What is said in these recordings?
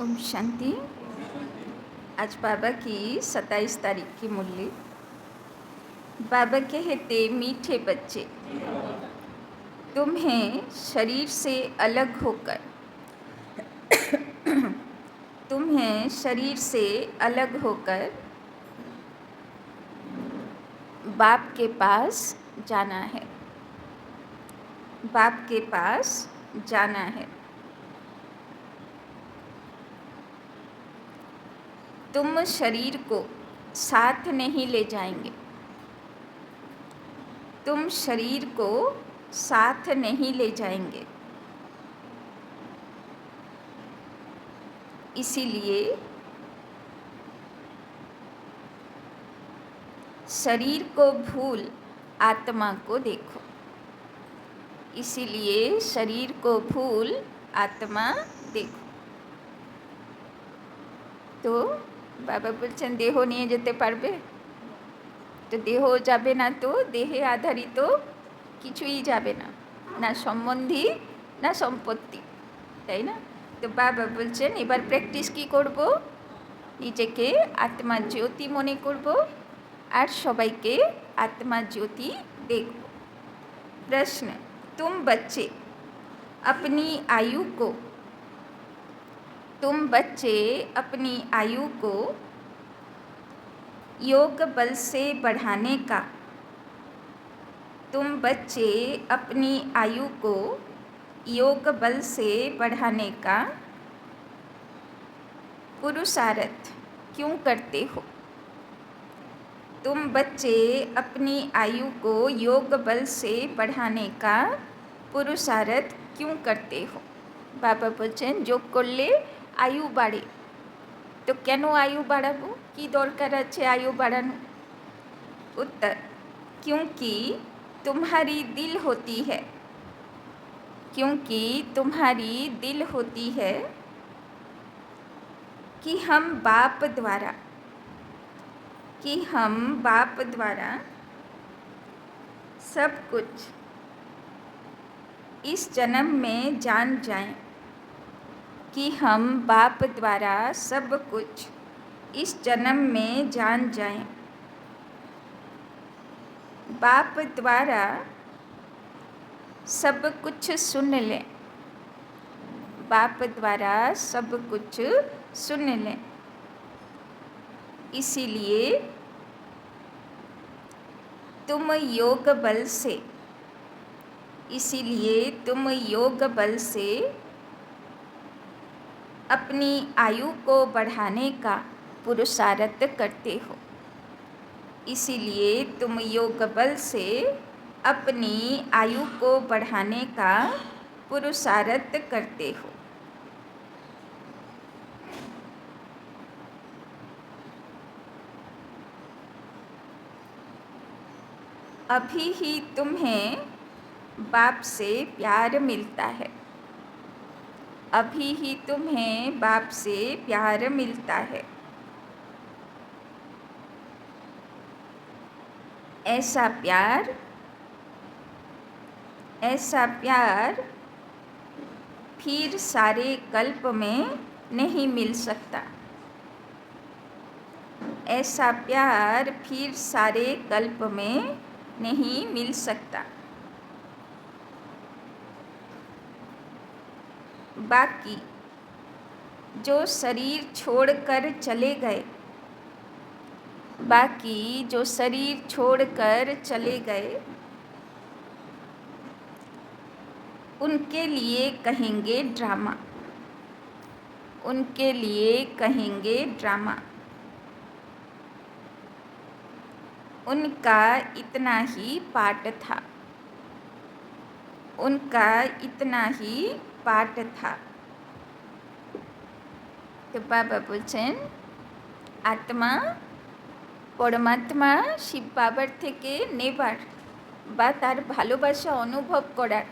ओम शांति। आज बाबा की 27 तारीख की मुरली। बाबा कहते, मीठे बच्चे, तुम्हें शरीर से अलग होकर तुम्हें शरीर से अलग होकर बाप के पास जाना है। बाप के पास जाना है। तुम शरीर को साथ नहीं ले जाएंगे। तुम शरीर को साथ नहीं ले जाएंगे। इसीलिए शरीर को भूल आत्मा को देखो। इसीलिए शरीर को भूल आत्मा देखो। तो बाबा बोलছেন देह নিয়ে যেতে পারবে? তো দেহ যাবে না তো দেহে আধারিত কিছুই যাবে না, না সম্বন্ধী না সম্পত্তি, তাই না? তো বাবা বলছেন এবার প্র্যাকটিস কি করব? নিজেকে আত্মা জ্যোতি মনে করব আর সবাইকে आत्मा ज्योति देखो। प्रश्न, तुम बच्चे अपनी आयु को योग बल से बढ़ाने का योग बल से बढ़ाने का पुरुषार्थ क्यों करते हो? तुम बच्चे अपनी आयु को योग बल से बढ़ाने का पुरुषार्थ क्यों करते हो? बाबा बोलছেন যোগ করলে आयु বাড়ে। तो কেন आयु বাড়াবো? কি দরকার আছে आयु বাড়ানো? उत्तर, क्योंकि तुम्हारी दिल होती है कि हम बाप द्वारा सब कुछ इस जन्म में जान जाएं, कि हम बाप द्वारा सब कुछ इस जन्म में जान जाएं। बाप द्वारा सब कुछ सुन लें। इसीलिए तुम योग बल से अपनी आयु को बढ़ाने का पुरुषार्थ करते हो। इसीलिए तुम योग बल से अपनी आयु को बढ़ाने का पुरुषार्थ करते हो। अभी ही तुम्हें बाप से प्यार मिलता है। ऐसा प्यार फिर सारे कल्प में नहीं मिल सकता। ऐसा प्यार फिर सारे कल्प में नहीं मिल सकता। बाकी जो शरीर छोड़कर चले गए उनके लिए कहेंगे ड्रामा। उनका इतना ही पाठ था। तो बाबा बोलছেন आत्मा परमात्मा शिव बाবার থেকে নেবার বা তার ভালোবাসা অনুভব করার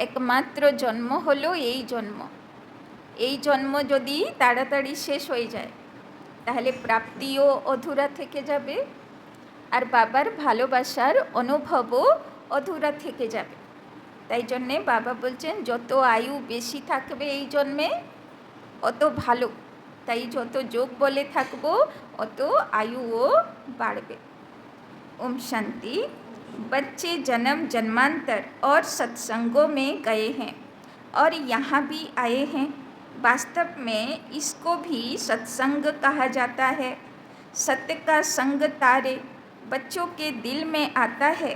একমাত্র জন্ম হলো এই জন্ম যদি তাড়াতাড়ি শেষ হয়ে যায় তাহলে প্রাপ্তিও অধুরা থেকে যাবে আর বাবার ভালোবাসার অনুভবও অধুরা থেকে যাবে। তাই জন্যে বাবা বলছেন যত আয়ু বেশি থাকবে এই জন্মে অত ভালো, তাই যত যোগ বলে থাকবো অত आयुও বাড়বে। ओम शांति। बच्चे जन्म जन्मांतर और सत्संगों में गए हैं और यहाँ भी आए हैं। वास्तव में इसको भी सत्संग कहा जाता है। सत्य का संग तारे बच्चों के दिल में आता है।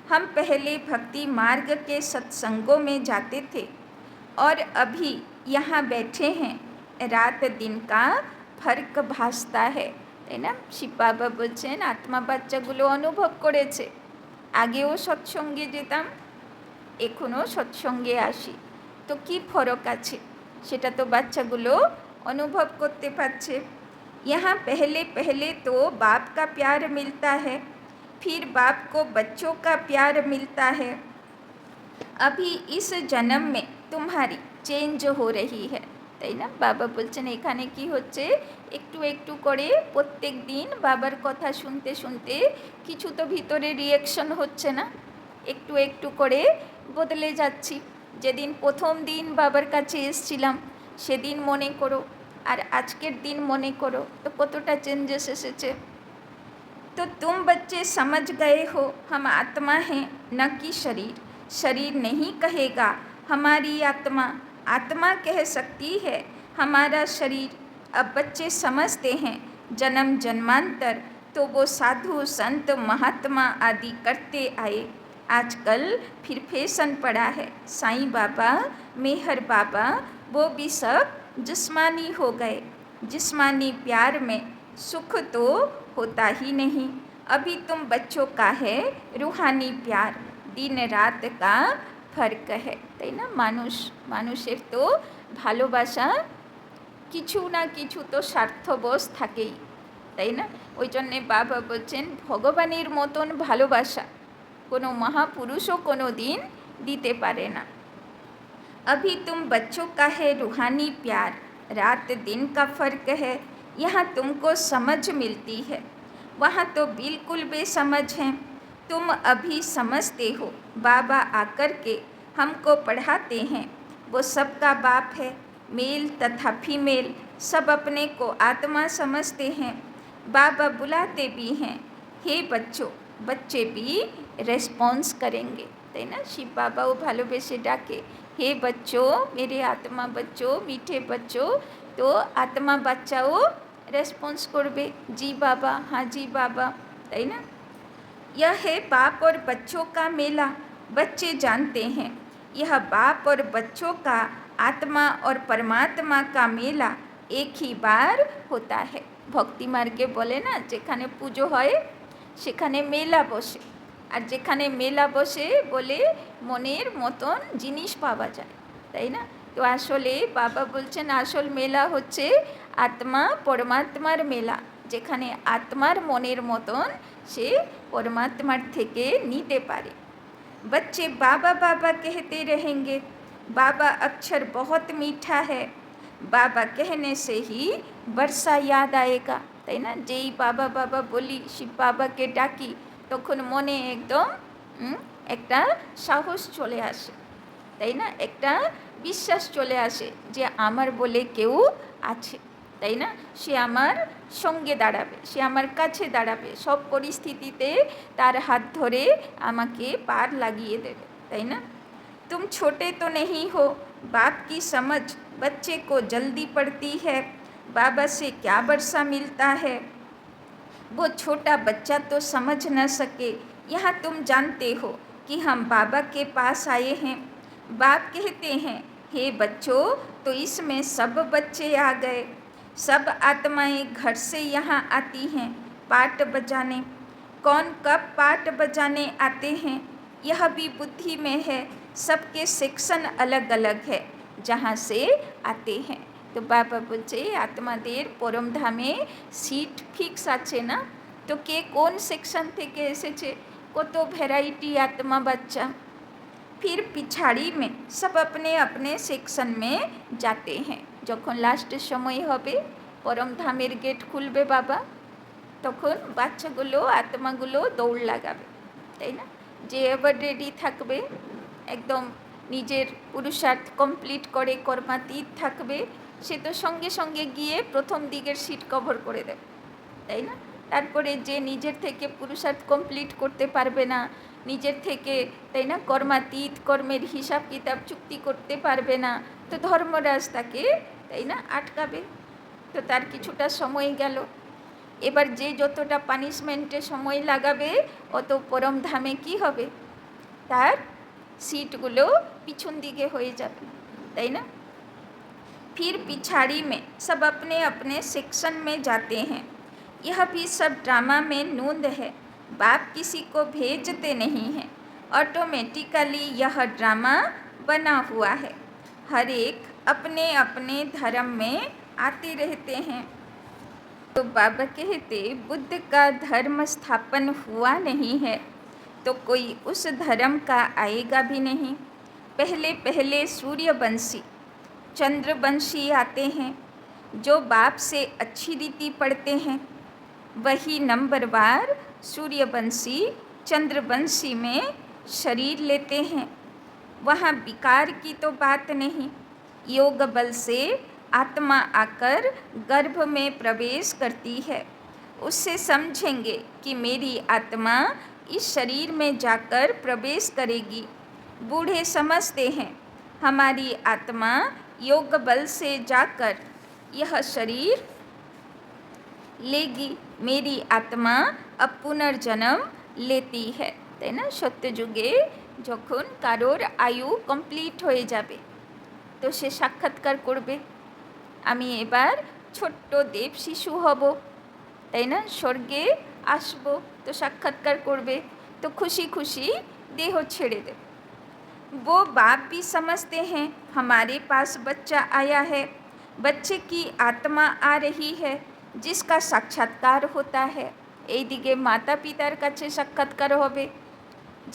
हम पहले भक्ति मार्ग के सत्संगों में जाते थे और अभी यहाँ बैठे हैं। रात दिन का फर्क भासता है। তাই না? শিব বাবা বলছেন আত্মা বাচ্চাগুলো অনুভব করেছে, আগেও সৎসঙ্গে যেতাম, এখনও সৎসঙ্গে আসি, তো কি ফরক আছে সেটা তো বাচ্চাগুলো অনুভব করতে পারছে। यहाँ पहले पहले तो बाप का प्यार मिलता है, फिर बाप को बच्चों का प्यार मिलता है। अभी इस जन्म में तुम्हारी चेंज हो रही है। তাই না? বাবা বলছেন এখানে কি হচ্ছে, একটু একটু করে প্রত্যেক দিন বাবার কথা শুনতে শুনতে কিছু তো ভিতরে রিয়াকশন হচ্ছে না, একটু একটু করে বদলে যাচ্ছি। যেদিন প্রথম দিন বাবার কাছে এসেছিলাম সেদিন মনে করো, আর আজকের দিন মনে করো, তো কতটা চেঞ্জেস এসেছে। तो तुम बच्चे समझ गए हो हम आत्मा हैं न कि शरीर। शरीर नहीं कहेगा हमारी आत्मा, आत्मा कह सकती है हमारा शरीर। अब बच्चे समझते हैं जन्म जन्मांतर तो वो साधु संत महात्मा आदि करते आए। आजकल फिर फैशन पड़ा है। साईं बाबा, मेहर बाबा, वो भी सब जिस्मानी हो गए। जिस्मानी प्यार में सुख तो होता ही नहीं। अभी तुम बच्चों का है रूहानी प्यार, दिन रात का फर्क है। তাই না? মানুষের তো ভালোবাসা কিছু না কিছু তো স্বার্থবশ থাকেই, তাই না? ওই জন্যে বাবা বলছেন ভগবানের মতন ভালোবাসা কোনো মহাপুরুষও কোনো দিন দিতে পারে না। अभी तुम बच्चों का है रूहानी प्यार, रात दिन का फर्क है। यहाँ तुमको समझ मिलती है, वहाँ तो बिल्कुल बेसमझ हैं। तुम अभी समझते हो, बाबा आकर के हमको पढ़ाते हैं। वो सबका बाप है, मेल तथा फीमेल सब अपने को आत्मा समझते हैं। बाबा बुलाते भी हैं, हे बच्चों, बच्चे भी रेस्पॉन्स करेंगे। তাই না? শিব বাবাও ভালোবেসে ডাকে, হে बच्चों, मेरे आत्मा बच्चों, मीठे बच्चों। तो आत्मा বাচ্চাও रेस्पॉन्स করবে, जी बाबा, हाँ जी बाबा। তাই না? यह है बाप और बच्चों का मेला। बच्चे जानते हैं यह बाप और बच्चों का आत्मा और परमात्मा का मेला एक ही बार होता है। ভক্তি মার্গে বলে না, যেখানে পুজো হয় সেখানে মেলা বসে, আর যেখানে মেলা বসে বলে মনের মতন জিনিস পাওয়া যায়, তাই না? তো আসলে বাবা বলছেন আসল মেলা হচ্ছে আত্মা পরমাত্মার মেলা, যেখানে আত্মার মনের মতন সে পরমাত্মার থেকে নিতে পারে। बच्चे बाबा बाबा कहते रहेंगे। बाबा अक्षर बहुत मीठा है, बाबा कहने से ही वर्षा याद आएगा। তাই না? যেই বাবা বাবা বলি, শিব বাবাকে ডাকি, তখন মনে একদম একটা সাহস চলে আসে, তাই না? একটা বিশ্বাস চলে আসে যে আমার বলে কেউ আছে, তাই না? সে আমার সঙ্গে দাঁড়াবে, সে আমার কাছে দাঁড়াবে, সব পরিস্থিতিতে তার হাত ধরে আমাকে পার লাগিয়ে দেবে, তাই না? तुम छोटे तो नहीं हो, बाप की समझ बच्चे को जल्दी पड़ती है। बाबा से क्या वर्षा मिलता है, वो छोटा बच्चा तो समझ न सके। यहाँ तुम जानते हो कि हम बाबा के पास आए हैं। बाप कहते हैं, हे बच्चों, तो इसमें सब बच्चे आ गए। सब आत्माएं घर से यहाँ आती हैं पाठ बजाने। कौन कब पाठ बजाने आते हैं यह भी बुद्धि में है। सबके सेक्शन अलग अलग है जहाँ से आते हैं। तो बाबा বলছে আত্মাদের পরমধামে সিট ফিক্স আছে না, তো কে কোন সেকশন থেকে এসেছে, কত ভ্যারাইটি আত্মা বাচ্চা। फिर पिछाड़ी में सब अपने अपने सेक्शन में जाते हैं। যখন লাস্টের সময় হবে, পরম ধামের গেট খুলবে বাবা, তখন বাচ্চাগুলো আত্মাগুলো দৌড় লাগাবে, তাই না? যে এবার রেডি থাকবে, একদম নিজের পুরুষার্থ কমপ্লিট করে কর্মাতীত থাকবে, সে তো সঙ্গে সঙ্গে গিয়ে প্রথম দিকের সিট কভার করে দেবে, তাই না? তারপরে যে নিজের থেকে পুরুষার্থ কমপ্লিট করতে পারবে না, নিজের থেকে, তাই না, কর্মাতীত কর্মের হিসাব কিতাব চুক্তি করতে পারবে না, তো ধর্মরাজ তাকে, তাই না, আটকাবে। তো তার কিছুটা সময় গেল। এবার যে যতটা পানিশমেন্টে সময় লাগাবে অত পরম ধামে কি হবে, তার सीटগুলো পিছন দিকে হয়ে যাবে, তাই না? फिर पिछाड़ी में सब अपने अपने सेक्शन में जाते हैं। यह भी सब ड्रामा में नूंद है, बाप किसी को भेजते नहीं हैं, ऑटोमेटिकली यह ड्रामा बना हुआ है। हर एक अपने अपने धर्म में आते रहते हैं। तो बाबा कहते बुद्ध का धर्म स्थापन हुआ नहीं है तो कोई उस धर्म का आएगा भी नहीं। पहले पहले सूर्यवंशी चंद्रवंशी आते हैं, जो बाप से अच्छी रीति पढ़ते हैं वही नंबरवार सूर्यवंशी चंद्रवंशी में शरीर लेते हैं। वहाँ विकार की तो बात नहीं, योग बल से आत्मा आकर गर्भ में प्रवेश करती है। उससे समझेंगे कि मेरी आत्मा इस शरीर में जाकर प्रवेश करेगी। बूढ़े समझते हैं हमारी आत्मा योग बल से जाकर यह शरीर लेगी, मेरी आत्मा अब पुनर्जन्म लेती है, তাই না? সত্যযুগে যখন কারোর আয়ু কমপ্লিট হয়ে যাবে তো সে সাক্ষাৎকার করবে, আমি এবার ছোট্ট দেব শিশু হব, তাই না, স্বর্গে আসব, তো সাক্ষাৎকার করবে, তো খুশি খুশি দেহ ছেড়ে দেবে। वो बाप भी समझते हैं हमारे पास बच्चा आया है, बच्चे की आत्मा आ रही है जिसका साक्षात्कार होता है। এইদিকে মাতা পিতার কাছে সাক্ষাৎকার হবে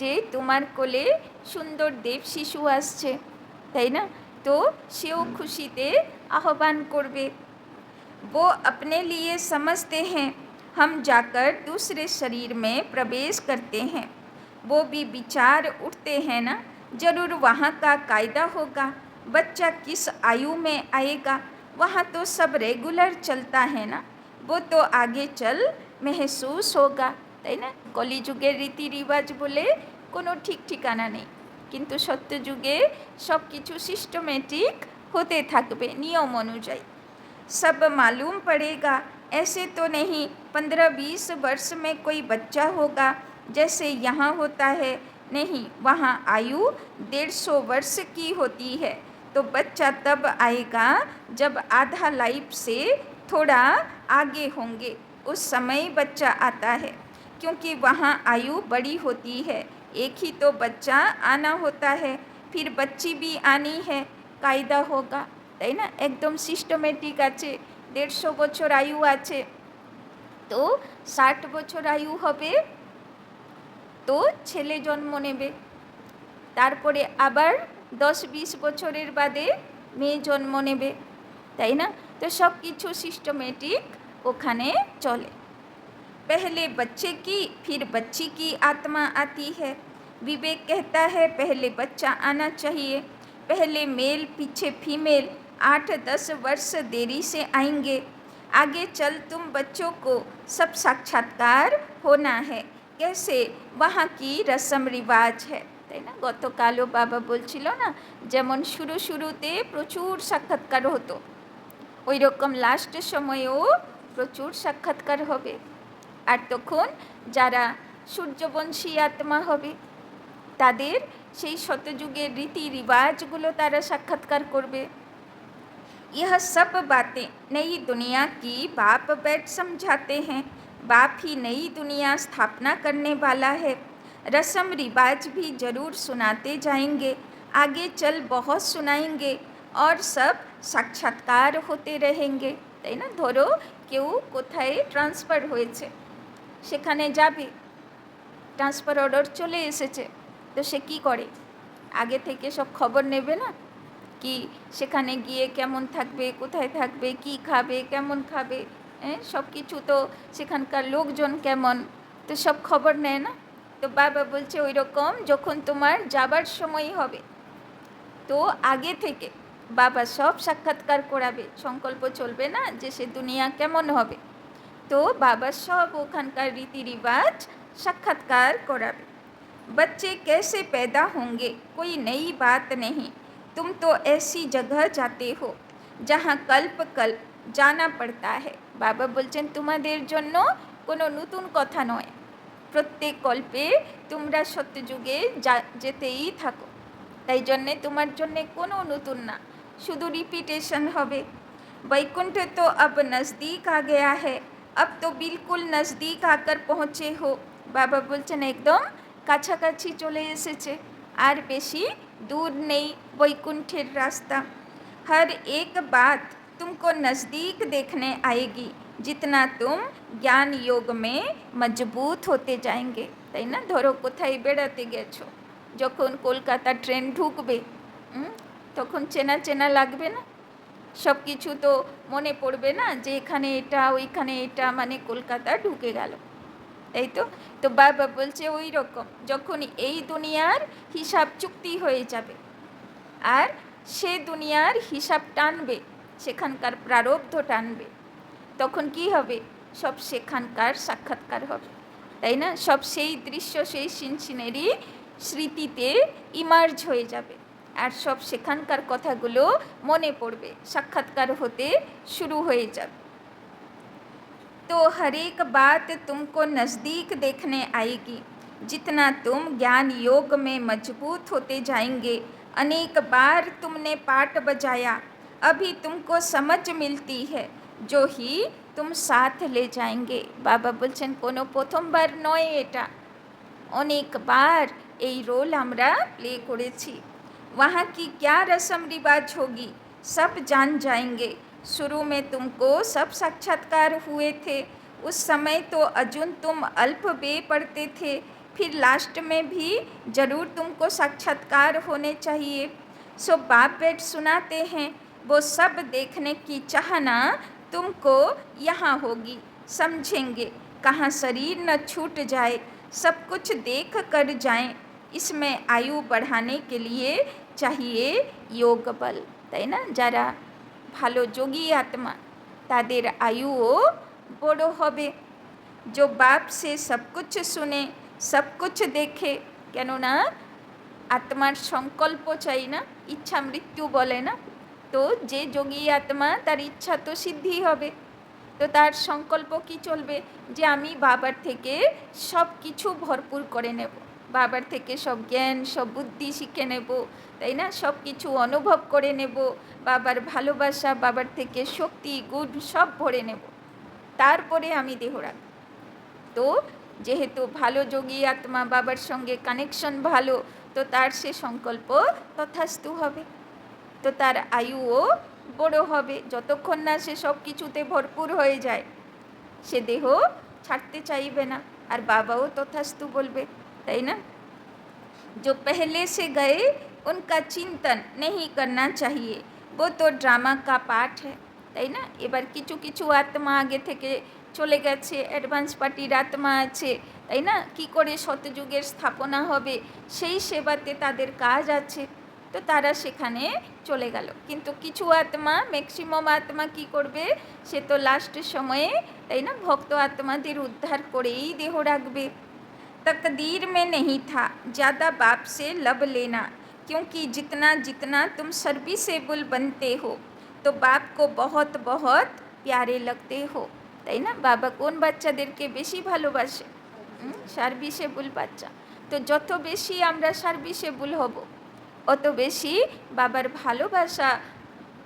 যে তোমার কোলে সুন্দর দেব শিশু আসছে, তাই না? তো সেও খুশিতে আহ্বান করবে। वो अपने लिए समझते हैं हम जाकर दूसरे शरीर में प्रवेश करते हैं। वो भी विचार उठते हैं ना, जरूर वहाँ का कायदा होगा, बच्चा किस आयु में आएगा, वहाँ तो सब रेगुलर चलता है ना, वो तो आगे चल महसूस होगा, তাই না? কলিযুগের রীতি রিবাজ বলে কোনো ঠিক ঠিকানা নেই, কিন্তু সত্যযুগে সব কিছু সিস্টেমেটিক হতে থাকবে নিয়ম অনুযায়ী। सब मालूम पड़ेगा, ऐसे तो नहीं 15-20 वर्ष में कोई बच्चा होगा जैसे यहाँ होता है, नहीं, वहाँ आयु 150 वर्ष की होती है। तो बच्चा तब आएगा जब आधा लाइफ से थोड़ा आगे होंगे, उस समय बच्चा आता है, क्योंकि वहाँ आयु बड़ी होती है। एक ही तो बच्चा आना होता है, फिर बच्ची भी आनी है, कायदा होगा, তাই না? একদম সিস্টেমেটিক আছে। 150 বছর আয়ু আছে, তো 60 বছর আয়ু হবে তো ছেলে জন্ম নেবে, তারপরে আবার 10-20 বছরের বাদে মেয়ে জন্ম নেবে, তাই না? তো সব কিছু সিস্টেমেটিক ওখানে চলে। पहले बच्चे की फिर बच्ची की आत्मा आती है। विवेक कहता है पहले बच्चा आना चाहिए, पहले मेल पीछे फीमेल, 8-10 वर्ष देरी से आएंगे, आगे चल तुम बच्चों को सब साक्षात्कार होना है, कैसे वहाँ की रस्म रिवाज है, তাই না? গতকালও বাবা বলছিল না, যেমন শুরুতে প্রচুর সাক্ষাৎকার হতো, ওই রকম লাস্টের সময়েও প্রচুর সাক্ষাৎকার হবে। আর তখন যারা সূর্যবংশী আত্মা হবে তাদের সেই শতযুগের রীতি রিবাজগুলো তারা সাক্ষাৎকার করবে। यह सब बातें नई दुनिया की बाप बैठ समझाते हैं, बाप ही नई दुनिया स्थापना करने वाला है। रस्म रिवाज भी ज़रूर सुनाते जाएंगे, आगे चल बहुत सुनाएंगे और सब साक्षात्कार होते रहेंगे, তাই না? ধরো কেউ কোথায় ট্রান্সফার হয়েছে, সেখানে যাবে, ট্রান্সফার অর্ডার চলে এসেছে, তো সে কী করে, আগে থেকে সব খবর নেবে না, কি সেখানে গিয়ে কেমন থাকবে, কোথায় থাকবে, কি খাবে, কেমন খাবে, সব কিছু, তো সেখানকার লোকজন কেমন, তো সব খবর নেয় না? তো বাবা বলছে ওই রকম যখন তোমার যাবার সময় হবে তো আগে থেকে বাবা সব সাক্ষাৎকার করাবে, সংকল্প চলবে না যে সে দুনিয়া কেমন হবে, তো বাবা सब ওখানকার रीति रिवाज साक्षात्कार करावे। बच्चे कैसे पैदा होंगे कोई नई बात नहीं, तुम तो ऐसी जगह जाते हो जहाँ कल्प कल्प जाना पड़ता है। बाबा बोलছেন তোমাদের জন্য কোনো নতুন কথা নয়, প্রত্যেক কল্পে তোমরা সত্যযুগে যেতেই থাকো, তাই জন্যে তোমার জন্যে কোনো নতুন না, শুধু রিপিটেশন হবে। वैकुंठ तो अब नज़दीक आ गया है, अब तो बिल्कुल नज़दीक आकर पहुँचे हो। बाबा बोलছেন একদম কাছাকাছি চলে এসেছে, আর বেশি दूर नहीं वैकुंठের रास्ता। हर एक बात तुमको नज़दीक देखने आएगी जितना तुम ज्ञान योग में मजबूत होते जाएंगे, তাই না? ধরো কোথায় বেড়াতে গেছো, যখন কলকাতা ট্রেন ঢুকবে তখন চেনা চেনা লাগবে না, সব কিছু তো মনে পড়বে না যে এখানে এটা ওইখানে এটা, মানে কলকাতা ঢুকে গেল, তাই তো? তো বাবা বলছে ওই রকম যখন এই দুনিয়ার হিসাব চুক্তি হয়ে যাবে আর সে দুনিয়ার হিসাব টানবে, সেখানকার প্রারব্ধ টানবে, তখন কি হবে? সব সেখানকার সাক্ষাৎকার হবে, তাই না? সব সেই দৃশ্য সেই সিনসিনেরি স্মৃতিতে ইমার্জ হয়ে যাবে আর সব সেখানকার কথাগুলো মনে পড়বে, সাক্ষাৎকার হতে শুরু হয়ে যাবে। तो हर एक बात तुमको नज़दीक देखने आएगी जितना तुम ज्ञान योग में मजबूत होते जाएंगे। अनेक बार तुमने पाठ बजाया, अभी तुमको समझ मिलती है जो ही तुम साथ ले जाएंगे। बाबा बोलছেন কোনো প্রথমবার নয়, এটা অনেকবার এই রোল আমরা প্লে করেছি। वहाँ की क्या रस्म रिवाज होगी सब जान जाएंगे। शुरू में तुमको सब साक्षात्कार हुए थे, उस समय तो अर्जुन तुम अल्प बे पढ़ते थे, फिर लास्ट में भी ज़रूर तुमको साक्षात्कार होने चाहिए। सो बाप बेट सुनाते हैं, वो सब देखने की चाहना तुमको यहाँ होगी। समझेंगे कहाँ शरीर न छूट जाए, सब कुछ देख कर जाएं, इसमें आयु बढ़ाने के लिए चाहिए योग बल, তাই না? যারা ভালো যোগী আত্মা তাদের আয়ুও বড় হবে। जो बाप से सब कुछ सुने सब कुछ देखे, কেননা আত্মার সংকল্প চাই না, ইচ্ছা মৃত্যু বলে না, তো যে যোগী আত্মা তার ইচ্ছা তো সিদ্ধি হবে, তো তার সংকল্প কি চলবে যে আমি বাবার থেকে সব কিছু ভরপুর করে নেব, বাবার থেকে সব জ্ঞান সব বুদ্ধি শিখে নেব, তাই না? সব কিছু অনুভব করে নেব, বাবার ভালোবাসা বাবার থেকে শক্তি গুণ সব ভরে নেব, তারপরে আমি দেহ রাখব। তো যেহেতু ভালো যোগী আত্মা বাবার সঙ্গে কানেকশন ভালো, তো তার সে সংকল্প তথাস্তু হবে, তো তার আয়ুও বড় হবে। যতক্ষণ না সে সব কিছুতে ভরপুর হয়ে যায় সে দেহ ছাড়তে চাইবে না, আর বাবাও তথাস্তু বলবে, তাই না? जो पहले से गए उनका चिंतन नहीं करना चाहिए, वो तो ड्रामा का पार्ट है, তাই না? এবার কিছু কিছু আত্মা আগে থেকে চলে গেছে, অ্যাডভান্স পার্টির আত্মা আছে, তাই না? কি করে শতযুগের স্থাপনা হবে সেই সেবাতে তাদের কাজ আছে, তো তারা সেখানে চলে গেল। কিন্তু কিছু আত্মা, ম্যাক্সিমাম আত্মা কি করবে, সে তো লাস্টের সময়ে, তাই না, ভক্ত আত্মাদের উদ্ধার করেই দেহ রাখবে। तकदीर में नहीं था ज़्यादा बाप से लब लेना, क्योंकि जितना जितना तुम सर्विसेबल बनते हो तो बाप को बहुत बहुत प्यारे लगते हो, তাই না? বাবা কোন বাচ্চাদেরকে বেশি ভালোবাসে? সার্ভিসেবল বাচ্চা। তো যত বেশি আমরা সার্ভিসেবল হব অত বেশি বাবার ভালোবাসা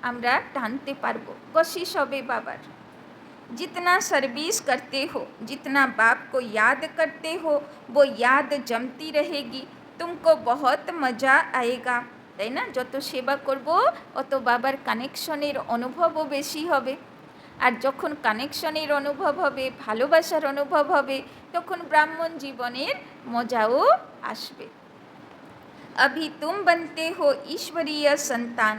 আমরা টানতে পারবো, কোশিশ হবে বাবার। जितना सर्विस करते हो जितना बाप को याद करते हो वो याद जमती रहेगी, तुमको बहुत मज़ा आएगा, তাই না? যত সেবা করব অত বাবার কানেকশনের অনুভবও বেশি হবে, আর যখন কানেকশনের অনুভব হবে ভালোবাসার অনুভব হবে তখন ব্রাহ্মণ জীবনের মজাও আসবে। अभी तुम बनते हो ईश्वरीय संतान,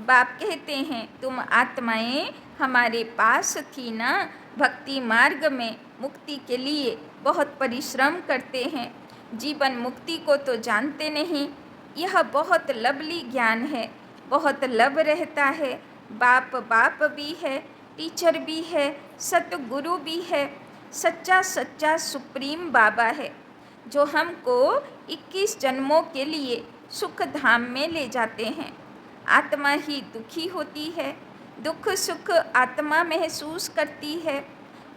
बाप कहते हैं तुम आत्माएं हमारे पास थी ना, भक्ति मार्ग में मुक्ति के लिए बहुत परिश्रम करते हैं, जीवन मुक्ति को तो जानते नहीं, यह बहुत लवली ज्ञान है, बहुत लब रहता है। बाप बाप भी है, टीचर भी है, सतगुरु भी है, सच्चा सच्चा सुप्रीम बाबा है, जो हमको 21 जन्मों के लिए सुख धाम में ले जाते हैं। आत्मा ही दुखी होती है, दुख सुख आत्मा महसूस करती है।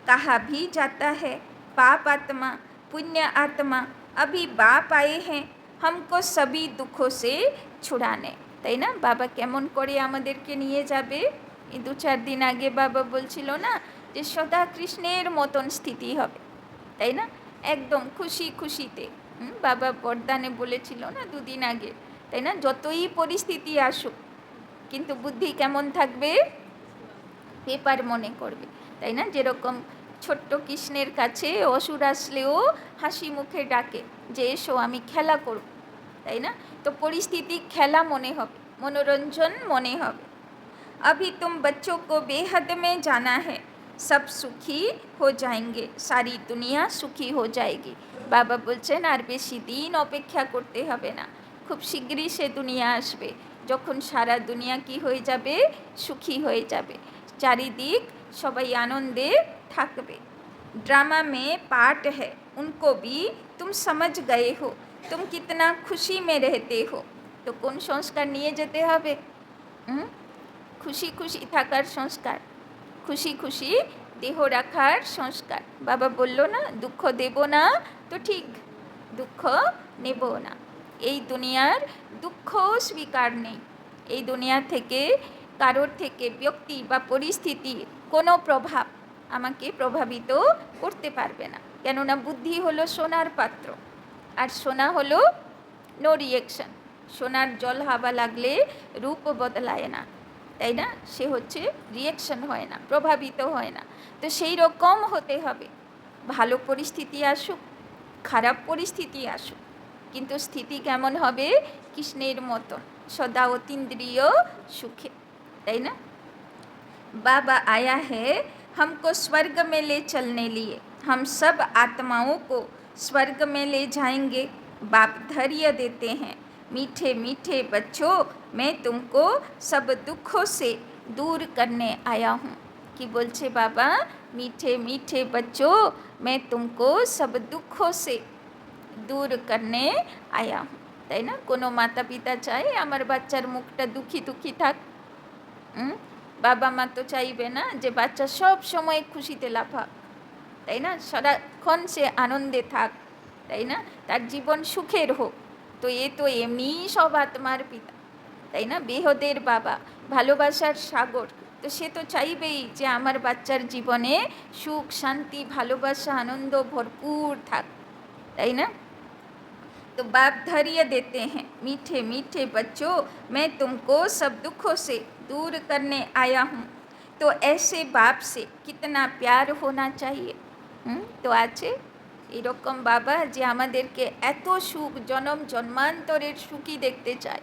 कहा भी जाता है पाप आत्मा पुण्य आत्मा, अभी बाप आए हैं हमको सभी दुखों से छुड़ाने। তাই না? বাবা কেমন করে আমাদেরকে নিয়ে যাবে। এই 2-4 দিন আগে বাবা বলছিল না যে সদা কৃষ্ণের মতন স্থিতি হবে, তাই না? একদম খুশি খুশিতে। বাবা বরদানে বলেছিল না 2 দিন আগে, তাই না? যতই পরিস্থিতি আসুক কিন্তু বুদ্ধি কেমন থাকবে, পেপার মনে করবে, তাই না? যেরকম ছোট্ট কৃষ্ণের কাছে অসুর আসলেও হাসি মুখে ডাকে যে এসো আমি খেলা করব, তাই না? তো পরিস্থিতি খেলা মনে হবে, मनोरंजन মনে হবে। अभी तुम बच्चों को बेहद में जाना है, सब सुखी हो जाएंगे, सारी दुनिया सुखी हो जाएगी। बाबा বলছেন আর বেশি দিন অপেক্ষা করতে হবে না, খুব শীঘ্রই সে দুনিয়া আসবে যখন সারা দুনিয়া কি হয়ে যাবে, সুখী হয়ে যাবে, চারিদিক সবাই আনন্দে থাকবে। ड्रामा में पार्ट है, उनको भी तुम समझ गए हो, तुम कितना खुशी में रहते हो। तो কোন সংস্কার নিয়ে যেতে হবে? খুশি খুশি থাকার সংস্কার, খুশি খুশি দেহ রাখার সংস্কার। বাবা বলল না দুঃখ দেব না, তো ঠিক দুঃখ নেব না। এই দুনিয়ার দুঃখ স্বীকার নেই। এই দুনিয়া থেকে কারোর থেকে ব্যক্তি বা পরিস্থিতি কোনো প্রভাব আমাকে প্রভাবিত করতে পারবে না, কেননা বুদ্ধি হলো সোনার পাত্র, আর সোনা হলো নো রিয়েকশন। সোনার জল হাওয়া লাগলে রূপ বদলায় না, তাই না? সে হচ্ছে রিয়েকশন হয় না, প্রভাবিত হয় না। তো সেই রকম হতে হবে, ভালো পরিস্থিতি আসুক খারাপ পরিস্থিতি আসুক, কিন্তু স্থিতি কেমন হবে? কৃষ্ণের মতন সদা অতীন্দ্রিয় সুখে, তাই না? बाबा आया है हमको स्वर्ग में ले चलने लिए, हम सब आत्माओं को स्वर्ग में ले जाएंगे। बाप धैर्य देते हैं, मीठे मीठे बच्चों मैं तुमको सब दुखों से दूर करने आया हूँ। कि बोलছে बाबा मीठे मीठे बच्चों मैं तुमको सब दुखों से दूर करने आया हूँ, তাই না? কোনো মাতা পিতা চায় আমার বাচ্চার মুখটা দুঃখী দুঃখী থাক? বাবা মা তো চাইবে না যে বাচ্চা সব সময় খুশিতে লাফাক, তাই না? সারাক্ষণ সে আনন্দে থাক, তাই না? তার জীবন সুখের হোক। তো এ তো এমনিই সব আত্মার পিতা, তাই না? বেহদের বাবা, ভালোবাসার সাগর। তো সে তো চাইবেই যে আমার বাচ্চার জীবনে সুখ শান্তি ভালোবাসা আনন্দ ভরপুর থাক, তাই না? तो बाप धैर्य देते हैं, मीठे मीठे बच्चों मैं तुमको सब दुखों से दूर करने आया हूँ। तो ऐसे बाप से कितना प्यार होना चाहिए। तो আছে এরকম বাবা যে আমাদেরকে এত সুখ জনম জন্মান্তরের সুখী দেখতে চায়,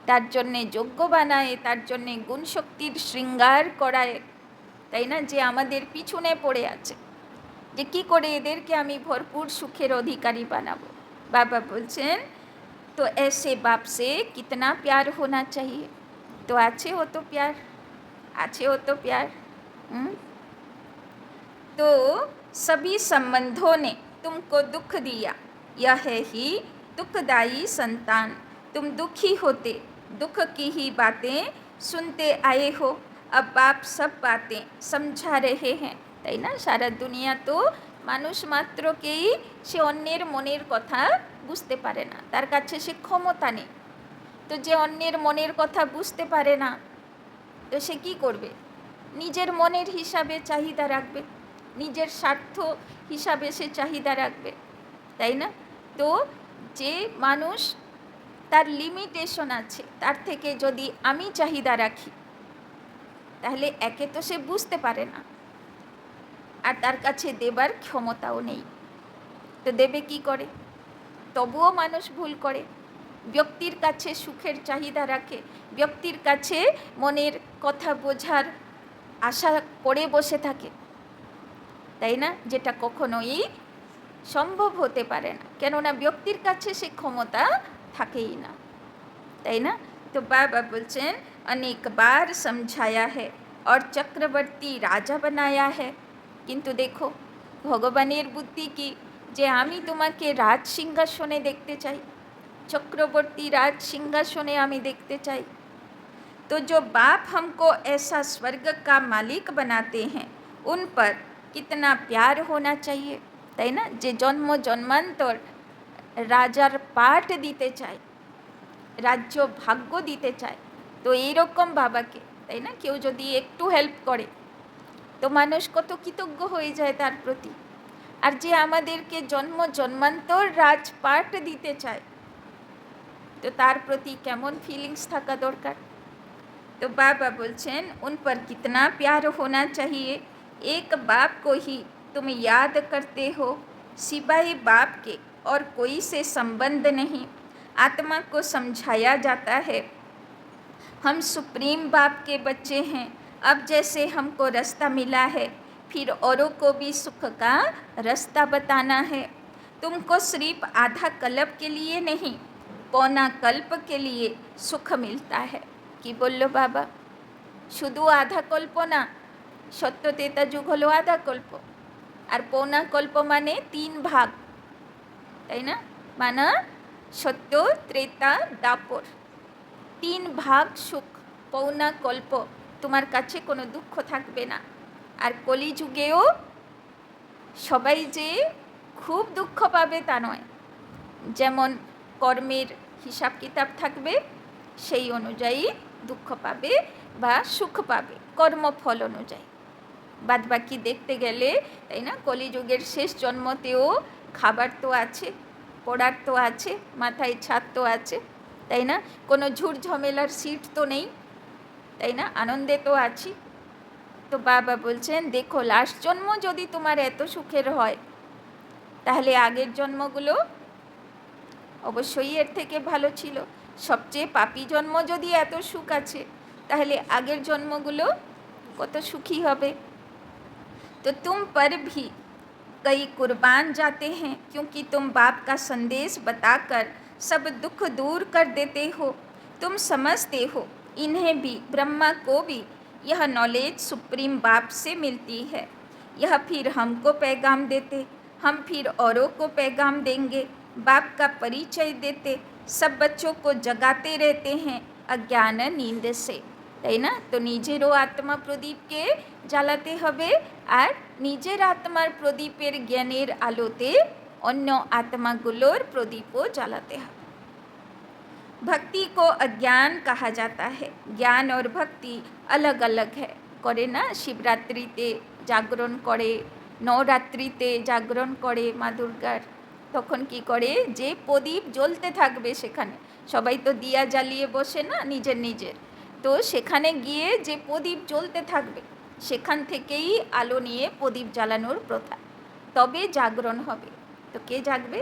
তার জন্যে যোগ্য বানায়, তার জন্যে গুণশক্তির শৃঙ্গার করায়, তাই না? যে আমাদের পিছনে পড়ে আছে যে কি করে এদেরকে আমি ভরপুর সুখের অধিকারী বানাবো। बाबा बोलছেন तो ऐसे बाप से कितना प्यार होना चाहिए। तो আছে हो तो प्यार, আছে हो तो प्यार। तो सभी संबंधों ने तुमको दुख दिया, यह है ही दुखदायी संतान। तुम दुखी होते दुख की ही बातें सुनते आए हो, अब बाप सब बातें समझा रहे हैं, তাই না? সারা দুনিয়া তো মানুষ মাত্রকেই সে অন্যের মনের কথা বুঝতে পারে না, তার কাছে সে ক্ষমতা নেই। তো যে অন্যের মনের কথা বুঝতে পারে না, তো সে কী করবে? নিজের মনের হিসাবে চাহিদা রাখবে, নিজের স্বার্থ হিসাবে সে চাহিদা রাখবে, তাই না? তো যে মানুষ তার লিমিটেশন আছে, তার থেকে যদি আমি চাহিদা রাখি তাহলে একে তো সে বুঝতে পারে না, আর তার কাছে দেবার ক্ষমতাও নেই। তো দেবে কি করে? তবুও মানুষ ভুল করে, ব্যক্তির কাছে সুখের চাহিদা রাখে, ব্যক্তির কাছে মনের কথা বোঝার আশা করে বসে থাকে, তাই না? যেটা কখনোই সম্ভব হতে পারে না, কেননা ব্যক্তির কাছে সে ক্ষমতা থাকেই না, তাই না? তো বাবা বলছেন अनेक बार समझाया है और चक्रवर्ती राजा बनाया है, কিন্তু দেখো ভগবানের বুদ্ধি কি যে আমি তোমাকে রাজ সিংহাসনে দেখতে চাই, चक्रवर्ती राज सिंहासने আমি দেখতে চাই। तो जो बाप हमको ऐसा स्वर्ग का मालिक बनाते हैं उन पर कितना प्यार होना चाहिए, তাই না? যে জন্ম জন্মান্তর রাজার পাঠ দিতে চায়, রাজ্য ভাগ্য দিতে চায়, তো এইরকম বাবাকে, তাই না, কেউ যদি একটু হেল্প করে তো মানুষ কত কৃতজ্ঞ হয়ে যায় তার প্রতি। আর যে আমাদেরকে জন্ম জন্মান্তর রাজপাট দিতে চায় তো তার প্রতি কেমন ফিলিংস থাকা দরকার। तो बाबा बोलছেন उन पर कितना प्यार होना चाहिए, एक बाप को ही तुम याद करते हो, सिवाय बाप के और कोई से संबंध नहीं। आत्मा को समझाया जाता है हम सुप्रीम बाप के बच्चे हैं, अब जैसे हमको रास्ता मिला है फिर औरों को भी सुख का रास्ता बताना है। तुमको सिर्फ आधा कल्प के लिए नहीं पौना कल्प के लिए सुख मिलता है। কি বললো বাবা? শুধু আধা কল্প না, সত্য তেতা যুগ হলো আধা কল্প, আর পৌনা কল্প মানে 3 ভাগ, তাই না? মানে সত্য ত্রেতা দাপর, 3 ভাগ সুখ। পৌনা কল্প তোমার কাছে কোনো দুঃখ থাকবে না। আর কলিযুগেও সবাই যে খুব দুঃখ পাবে তা নয়, যেমন কর্মের হিসাব কিতাব থাকবে সেই অনুযায়ী দুঃখ পাবে বা সুখ পাবে কর্মফল অনুযায়ী। বাদ বাকি দেখতে গেলে, তাই না, কলিযুগের শেষ জন্মতেও খাবার তো আছে, পড়ার তো আছে, মাথায় ছাদ তো আছে, তাই না, কোনো ঝুট ঝামেলার সিট তো নেই, তাই না, আনন্দে তো আছি। তো বাবা বলছেন দেখো লাস্ট জন্ম যদি তোমার এত সুখের হয় তাহলে আগের জন্মগুলো অবশ্যই এর থেকে ভালো ছিল। সবচেয়ে পাপী জন্ম যদি এত সুখ আছে তাহলে আগের জন্মগুলো কত সুখী হবে। तो तुम पर भी कई कुर्बान जाते हैं क्योंकि तुम बाप का संदेश बताकर सब दुख दूर कर देते हो। तुम समझते हो इन्हें भी ब्रह्मा को भी यह नॉलेज सुप्रीम बाप से मिलती है, यह फिर हमको पैगाम देते, हम फिर औरों को पैगाम देंगे, बाप का परिचय देते, सब बच्चों को जगाते रहते हैं अज्ञान नींद से, তাই না? তো নিজেরও আত্মা প্রদীপকে জ্বালাতে হবে আর নিজের আত্মার প্রদীপের জ্ঞানের আলোতে অন্য আত্মাগুলোর প্রদীপও জ্বালাতে হবে। भक्ति को अज्ञान कहा जाता है, ज्ञान और भक्ति अलग अलग है। করে না শিবরাত্রিতে জাগরণ করে, নবরাত্রিতে জাগরণ করে মা দুর্গার, তখন কি করে যে প্রদীপ জ্বলতে থাকবে সেখানে, সবাই তো দিয়া জ্বালিয়ে বসে না নিজের নিজের, তো সেখানে গিয়ে যে প্রদীপ জ্বলতে থাকবে সেখান থেকেই আলো নিয়ে প্রদীপ জ্বালানোর প্রথা, তবে জাগরণ হবে। তো কে জাগবে?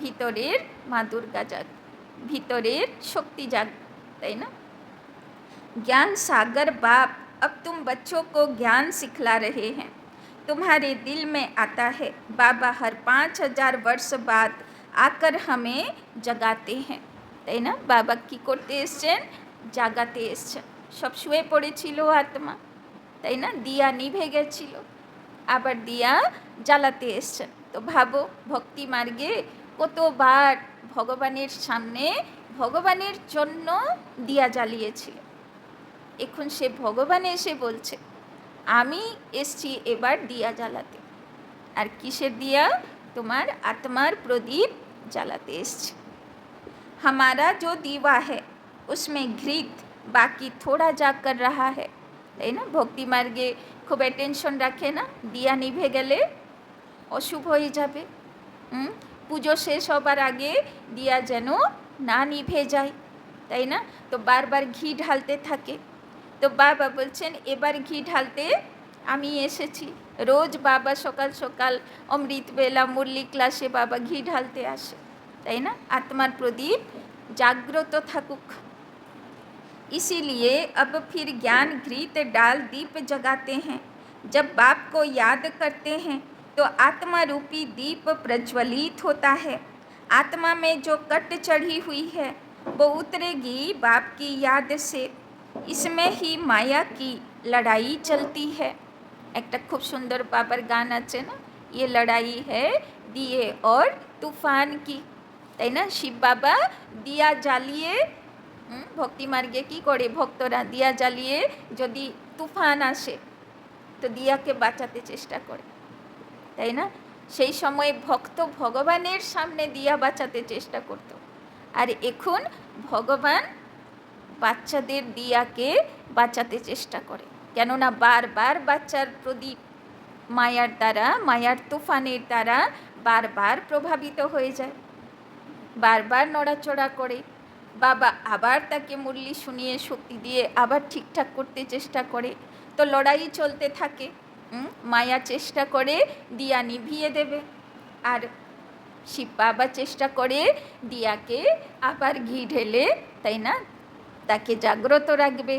ভিতরের মা দুর্গা জাগবে, ভিতরের শক্তি জাগবে, তাই না? ज्ञान सागर बाप अब तुम बच्चों को ज्ञान सिखला रहे हैं, तुम्हारे दिल में आता है बाबा हर 5000 वर्ष बाद आकर हमें जगाते हैं, তাই না? বাবা কী করতে এসছেন? জাগাতে এসছেন। সব শুয়ে পড়েছিল আত্মা, তাই না, দিয়া নিভে গেছিল, আবার দিয়া জ্বালাতে এসছেন। তো ভাবো ভক্তি মার্গে কতবার ভগবানের সামনে ভগবানের জন্য দিয়া জ্বালিয়েছিল, এখন সে ভগবান এসে বলছে আমি এসছি এবার দিয়া জ্বালাতে। আর কিসের দিয়া? তোমার আত্মার প্রদীপ জ্বালাতে এসছে। हमारा जो दीवा है उसमें घृत बाकी थोड़ा जाग कर रहा है, তাই না? ভক্তি মার্গে খুব অ্যাটেনশন রাখে না, দিয়া নিভে গেলে অশুভ হয়ে যাবে। পুজো শেষ হবার আগে দিয়া যেন না নিভে যায়, তাই না? তো বারবার ঘি ঢালতে থাকে। তো বাবা বলছেন এবার ঘি ঢালতে আমি এসেছি। রোজ বাবা সকাল সকাল অমৃতবেলা মুরলি ক্লাসে বাবা ঘি ঢালতে আসে, তাই না? আত্মার প্রদীপ জাগ্রত থাকুক। इसीलिए अब फिर ज्ञान घृत डाल दीप जगाते हैं, जब बाप को याद करते हैं तो आत्मा रूपी दीप प्रज्वलित होता है, आत्मा में जो कट चढ़ी हुई है वो उतरेगी बाप की याद से। इसमें ही माया की लड़ाई चलती है। एक खूब सुंदर बाबर गान आछे ना, ये लड़ाई है दिए और तूफान की, ताई ना। शिव बाबा दिया জ্বালিয়ে भक्ति मार्गे की करे भक्तरा दिया জ্বালিয়ে यदि तूफान आसे तो दिया के बाँचाते चेष्टा करे, ताई ना। সেই সময় ভক্ত ভগবানের সামনে দিয়া বাঁচাতে চেষ্টা করত, আর এখন ভগবান বাচ্চাদের দিয়াকে বাঁচাতে চেষ্টা করে। কেননা বারবার বাচ্চার প্রদীপ মায়ার দ্বারা, মায়ার তুফানের দ্বারা বারবার প্রভাবিত হয়ে যায়, বারবার নড়াচড়া করে। বাবা আবার তাকে মুরলি শুনিয়ে শক্তি দিয়ে আবার ঠিকঠাক করতে চেষ্টা করে। তো লড়াই চলতে থাকে। মায়া চেষ্টা করে দিয়া নিভিয়ে দেবে, আর শিব বাবা চেষ্টা করে দিয়াকে আবার ঘি ঢেলে, তাই না, ताकि जागृत रखबे।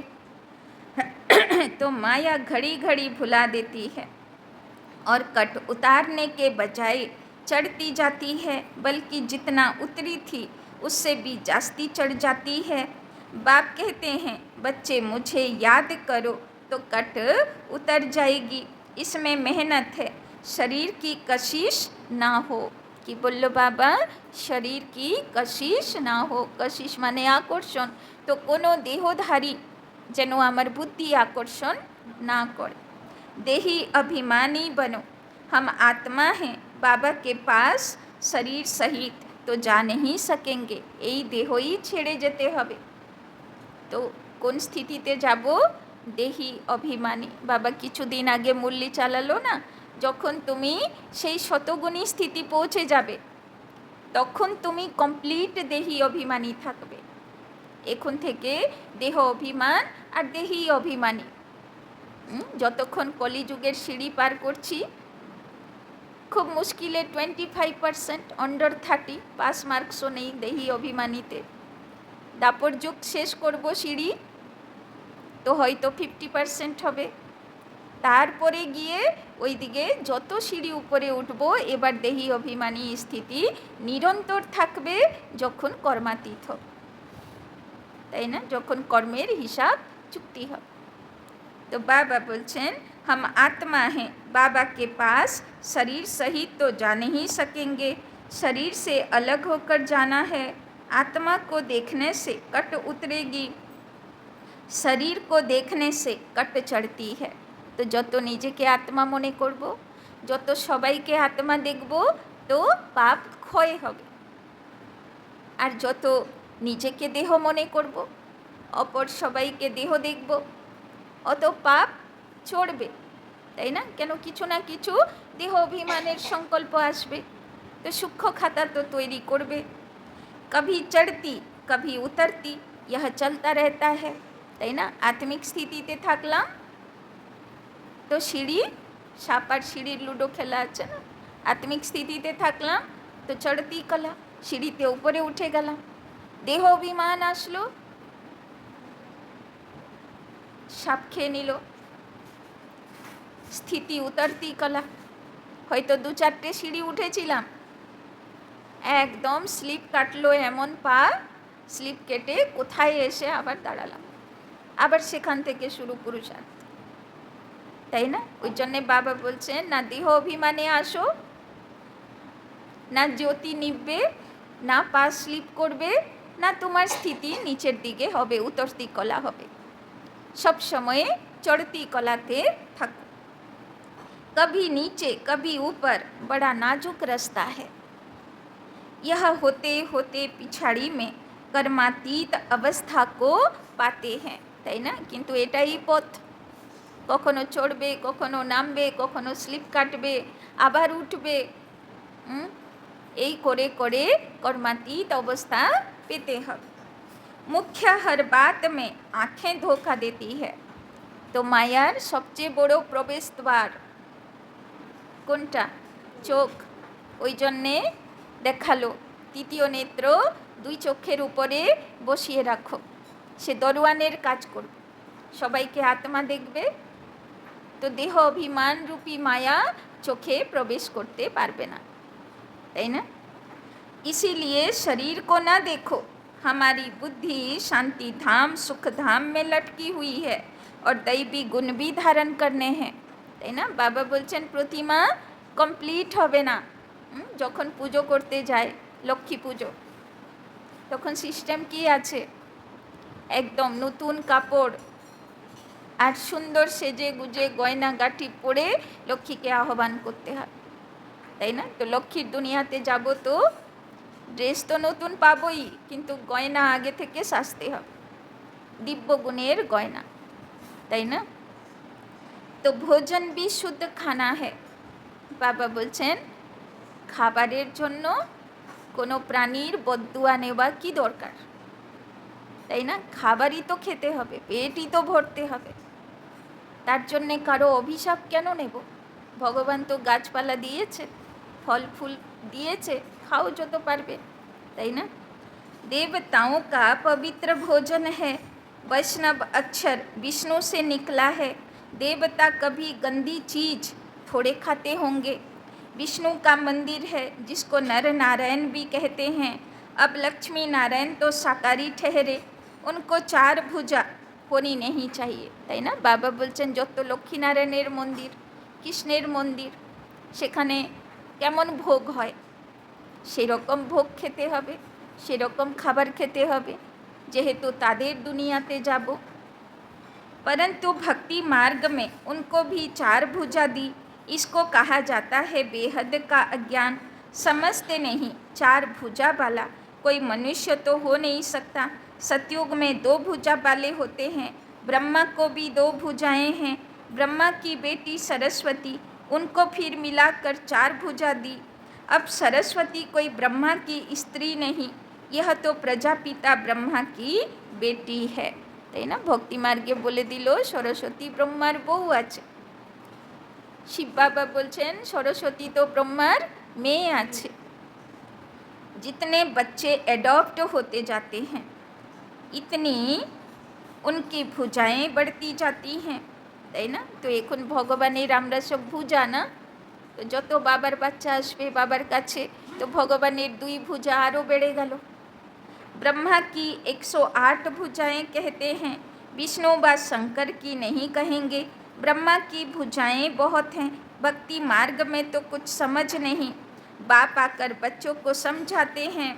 तो माया घड़ी घड़ी भुला देती है और कट उतारने के बजाय चढ़ती जाती है, बल्कि जितना उतरी थी उससे भी जास्ती चढ़ जाती है। बाप कहते हैं बच्चे मुझे याद करो तो कट उतर जाएगी। इसमें मेहनत है, शरीर की कशिश ना हो। कि बोलो बाबा, शरीर की कशिश ना हो। कशिश माने आकर्षण। तो कोनो देहधारी जेन आमार बुद्धि आकर्षण ना करे। देही अभिमानी बनो, हम आत्मा हैं बाबा के पास शरीर सहित तो जा नहीं सकेंगे, এই দেহই ছেড়ে যেতে হবে। তো কোন স্থিতিতে যাব? দেহি অভিমানী। বাবা কিছুদিন আগে মুরলি চালালো না, যখন তুমি সেই শতগুণী স্থিতি পৌঁছে যাবে তখন তুমি কমপ্লিট দেহি অভিমানী থাকবে। এখন থেকে দেহ অভিমান আর দেহি অভিমানী। যতক্ষণ কলিযুগের সিঁড়ি পার করছি, খুব মুশকিলে 25% আন্ডার 30 পাস মার্কসও নেই দেহি অভিমানীতে। দাপর যুগ শেষ করব সিঁড়ি, তো হয়তো 50% হবে। তারপরে গিয়ে ওই দিকে যত সিঁড়ি উপরে উঠব, এবার দেহি অভিমানী স্থিতি নিরন্তর থাকবে যখন কর্মাতীত হবে, তাই না, যখন কর্মের হিসাব চুক্তি হবে। तो बाबा बोलছেন हम आत्मा हैं, बाबा के पास शरीर सहित तो जा नहीं सकेंगे, शरीर से अलग होकर जाना है। आत्मा को देखने से कट उतरेगी, शरीर को देखने से कट चढ़ती है। तो যত নিজেকে আত্মা মনে করব, যত সবাইকে আত্মা দেখব, তো পাপ ক্ষয় হবে। আর যত নিজেকে দেহ মনে করব, অপর সবাইকে দেহ দেখব, অত পাপ চড়বে, তাই না। কেন কিছু না কিছু দেহ অভিমানের সংকল্প আসবে। তো সূক্ষ্ম খাতা তো তৈরি করবে। कभी चढ़ती कभी उतरती, यह चलता रहता है, তাই না। আত্মিক স্থিতিতে থাকলাম তো সিঁড়ি, সাপ আর সিঁড়ির লুডো খেলা আছে না, আত্মিক স্থিতিতে থাকলাম তো চড়তি কলা, সিঁড়িতে উপরে উঠে গেলাম। দেহ অভিমান আসলো, সাপ খেয়ে নিল, স্থিতি উতরতি কলা। হয়তো 2-4টে সিঁড়ি উঠেছিলাম, একদম স্লিপ কাটলো, এমন পা স্লিপ কেটে কোথায় এসে আবার দাঁড়ালাম, আবার সেখান থেকে শুরু পুরুষার্থ, তাই না। ওই জন্যে বাবা বলছেন না দেহ অভিমানে আসো, না জ্যোতি নিববে, না পা স্লিপ করবে, না তোমার স্থিতি নিচের দিকে হবে, উতরতি কলা হবে। सब समय चढ़ती कलाते थको। कभी नीचे कभी ऊपर, बड़ा नाजुक रास्ता है। यह होते होते पिछाड़ी में कर्मातीत अवस्था को पाते हैं, তাই না। কিন্তু এটাই পথ, কখনো চড়বে, কখনো নামবে, কখনো স্লিপ কাটবে, আবার উঠবে। এই করে করে कर्मातीत अवस्था পেতে হবে। मुख्य हर बात में आँखें धोखा देती है। तो मायार सबचेয়ে বড় প্রবেশ দ্বার কোনটা? চোখ। ওই জন্যে দেখালো তৃতীয় নেত্র 2 চোখের উপরে বসিয়ে রাখো, সে দরওয়ানের কাজ করবে, সবাইকে আত্মা দেখবে, তো দেহ অভিমান রূপী মায়া চোখে প্রবেশ করতে পারবে না, তাই না। इसीलिए शरीर को ना देखो, हमारी बुद्धि शांति धाम सुख धाम में लटकी हुई है और दैवी गुण भी धारण करने हैं, তাই না? বাবা বলছেন প্রতিমা কমপ্লিট হবে না। যখন পুজো করতে যায় লক্ষ্মী পুজো, তখন সিস্টেম কি আছে, একদম নতুন কাপড় আর সুন্দর সেজে গুজে গয়না গাঠি পরে লক্ষ্মীকে আহ্বান করতে হয়, তাই না? তো লক্ষ্মীর দুনিয়াতে যাব তো ড্রেস তো নতুন পাবই, কিন্তু গয়না আগে থেকে সাজতে হবে, দিব্য গুণের গয়না, তাই না? তো ভোজন भी শুদ্ধ খানা है। বাবা বলছেন খাবারের জন্য কোনো প্রাণীর বদদুয়া নেওয়া কি দরকার, তাই না? খাবারই তো খেতে হবে, পেটই তো ভরতে হবে, তার জন্যে কারো অভিশাপ কেন নেব? ভগবান তো গাছপালা দিয়েছে, फल फूल दिए, खाओ जो तो पारबे, ताई ना? देवताओं का पवित्र भोजन है, वैष्णव अक्षर विष्णु से निकला है। देवता कभी गंदी चीज थोड़े खाते होंगे। विष्णु का मंदिर है जिसको नर नारायण भी कहते हैं। अब लक्ष्मी नारायण तो शाकाहारी ठहरे, उनको चार भुजा होनी नहीं चाहिए, ताई ना? बाबा बोलছেন যত লক্ষ্মী নারায়ণের মন্দির, কৃষ্ণের মন্দির, সেখানে কেমন ভোগ হয় সেরকম ভোগ খেতে হবে, সেরকম খাবার খেতে হবে, যেহেতু তাদের দুনিয়াতে যাব। परंतु भक्ति मार्ग में उनको भी चार भुजा दी, इसको कहा जाता है बेहद का अज्ञान। समझते नहीं चार भुजा वाला कोई मनुष्य तो हो नहीं सकता। सतयुग में दो भुजा वाले होते हैं, ब्रह्मा को भी दो भुजाएं हैं। ब्रह्मा की बेटी सरस्वती, उनको फिर मिलाकर चार भुजा दी। अब सरस्वती कोई ब्रह्मा की स्त्री नहीं, यह तो प्रजापिता ब्रह्मा की बेटी है, তাই না? ভক্তি মার্গে বলে দিল সরস্বতী ব্রহ্মার বউ আছে। শিব বাবা বলছেন সরস্বতী তো ব্রহ্মার মেয়ে আছে। जितने बच्चे एडॉप्ट होते जाते हैं इतनी उनकी भुजाएं बढ़ती जाती हैं, তাই না? তো এখন ভগবানের আমরা সব ভুজা না, তো যত বাবার বাচ্চা আসবে বাবার কাছে তো ভগবানের দুই ভুজা আরও বেড়ে গেল। ब्रह्मा की 108 भुजाएं कहते हैं, विष्णु व शंकर की नहीं कहेंगे। ब्रह्मा की भुजाएं बहुत हैं, भक्ति मार्ग में तो कुछ समझ नहीं। बाप आकर बच्चों को समझाते हैं,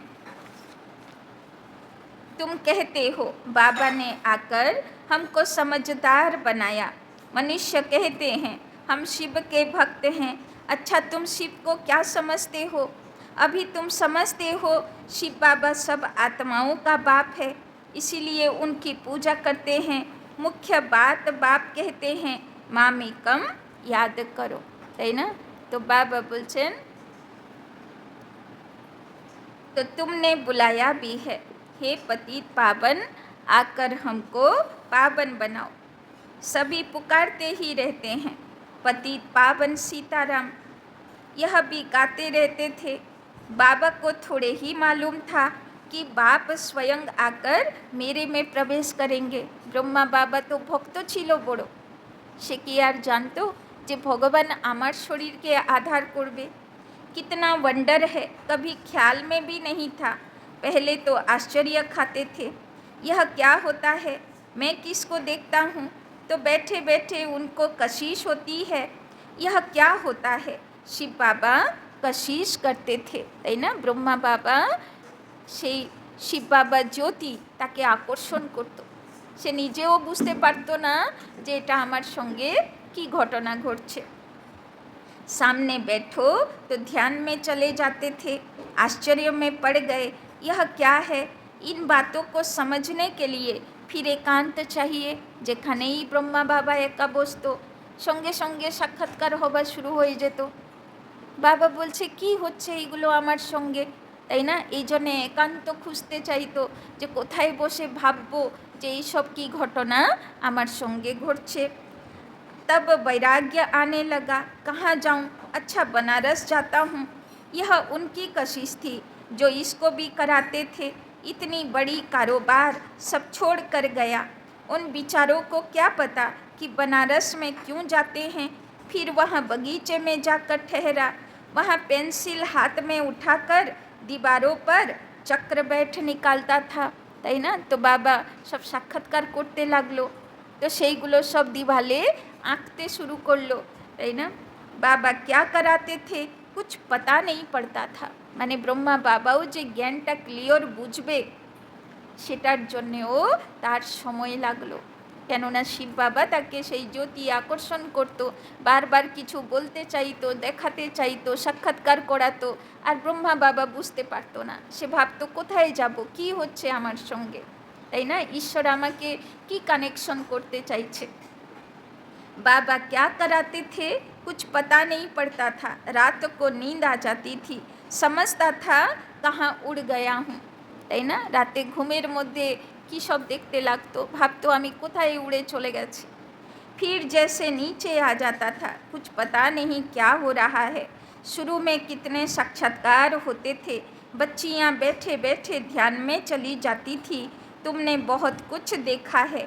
तुम कहते हो बाबा ने आकर हमको समझदार बनाया। मनुष्य कहते हैं हम शिव के भक्त हैं। अच्छा तुम शिव को क्या समझते हो? अभी तुम समझते हो शिव बाबा सब आत्माओं का बाप है, इसीलिए उनकी पूजा करते हैं। मुख्य बात बाप कहते हैं मामेकम याद करो, তাই না? तो बाबा बोलছেন तो तुमने बुलाया भी है, हे पतित पावन आकर हमको पावन बनाओ। सभी पुकारते ही रहते हैं पतित पावन सीताराम, यह भी गाते रहते थे। बाबा को थोड़े ही मालूम था कि बाप स्वयं आकर मेरे में प्रवेश करेंगे। ब्रह्मा बाबा तो भक्त छिलो बड़ो, से कि यार जानतो जे भगवान आमार शरीर के आधार करबे। कितना वंडर है, कभी ख्याल में भी नहीं था। पहले तो आश्चर्य खाते थे, यह क्या होता है, मैं किसको देखता हूँ तो बैठे बैठे उनको कशिश होती है, यह क्या होता है। शिव बाबा कशिश करते थे, তাই না? ব্রহ্মা বাবা সেই শিব বাবা জ্যোতি তাকে আকর্ষণ করত, সে নিজেও বুঝতে পারতো না যে এটা আমার সঙ্গে কি ঘটনা ঘটছে। सामने बैठो तो ध्यान में चले जाते थे, आश्चर्य में पड़ गए, यह क्या है। इन बातों को समझने के लिए फिर एकांत चाहिए, যেখানেই ব্রহ্মা বাবা একা বসতো সঙ্গে সঙ্গে সাক্ষাৎকার হওয়া শুরু হয়ে যেত। বাবা বলছে কি হচ্ছে এইগুলো আমার সঙ্গে, তাই না? এই জন্যে একান্ত খুঁজতে চাইতো যে কোথায় বসে ভাববো যে এইসব কি ঘটনা আমার সঙ্গে ঘটছে। तब वैराग्य आने लगा, कहाँ जाऊँ, अच्छा बनारस जाता हूँ। यह उनकी कशिश थी जो इसको भी कराते थे। इतनी बड़ी कारोबार सब छोड़ कर गया। उन बिचारों को क्या पता कि बनारस में क्यों जाते हैं। फिर वहाँ बगीचे में जाकर ठहरा, वहाँ पेंसिल हाथ में उठाकर दीवारों पर चक्र बैठ निकालता था, তাই না? তো বাবা সব সাক্ষাৎকার করতে লাগলো, তো সেইগুলো সব দিওয়ালে আঁকতে শুরু করলো, তাই না? বাবা क्या कराते थे कुछ पता नहीं पड़ता था, মানে ব্রহ্মা বাবাও যে জ্ঞানটা ক্লিয়ার বুঝবে সেটার জন্যেও তার সময় লাগলো, কেননা শিব বাবা তাকে সেই জ্যোতি আকর্ষণ করত, বারবার কিছু বলতে চাইতো, দেখাতে চাইতো, সাক্ষাৎকার করাতো, আর ব্রহ্মা বাবা বুঝতে পারতো না, সে ভাবতো কোথায় যাব, কি হচ্ছে আমার সঙ্গে, তাই না? ঈশ্বর আমাকে কি কানেকশন করতে চাইছে। बाबा क्या कराते थे कुछ पता नहीं पड़ता था, रात को नींद आ जाती थी, समझता था कहाँ उड़ गया हूँ, তাই না? রাতে ঘুমের মধ্যে কী সব দেখতে লাগতো, ভাবতো আমি কোথায় উড়ে চলে গেছি। फिर जैसे नीचे आ जाता था, कुछ पता नहीं क्या हो रहा है। शुरू में कितने साक्षात्कार होते थे, बच्चियाँ बैठे बैठे ध्यान में चली जाती थी, तुमने बहुत कुछ देखा है,